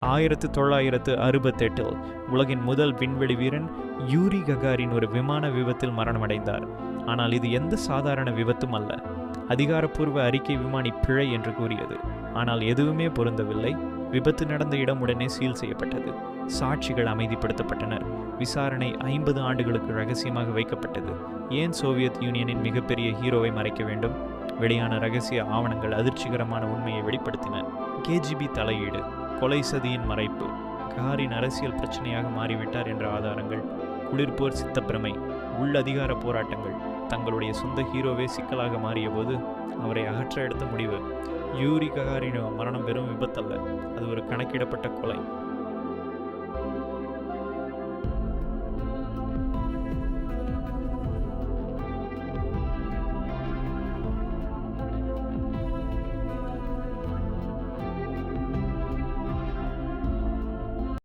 1968 உலகின் முதல் விண்வெளி வீரன் யூரி ககாரின் ஒரு விமான விபத்தில் மரணமடைந்தார். ஆனால் இது எந்த சாதாரண விபத்தும் அல்ல. அதிகாரப்பூர்வ அறிக்கை விமானி பிழை என்று கூறியது. ஆனால் எதுவுமே பொருந்தவில்லை. விபத்து நடந்த இடம் உடனே சீல் செய்யப்பட்டது. சாட்சிகள் அமைதிப்படுத்தப்பட்டனர். விசாரணை 50 ஆண்டுகளுக்கு ரகசியமாக வைக்கப்பட்டது. ஏன் சோவியத் யூனியனின் மிகப்பெரிய ஹீரோவை மறைக்க வேண்டும்? வெளியான ரகசிய ஆவணங்கள் அதிர்ச்சிகரமான உண்மையை வெளிப்படுத்தின. KGB தலையீடு, கொலை சதியின் மறைப்பு, ககாரின் அரசியல் பிரச்சனையாக மாறிவிட்டார் என்ற ஆதாரங்கள், குளிர்போர் சித்தப்பிரமை, உள்ளதிகார போராட்டங்கள். தங்களுடைய சொந்த ஹீரோவே சிக்கலாக மாறிய போது அவரை அகற்ற எடுத்த முடிவு. யூரி ககாரின் மரணம் வெறும் விபத்தல்ல, அது ஒரு கணக்கிடப்பட்ட கொலை.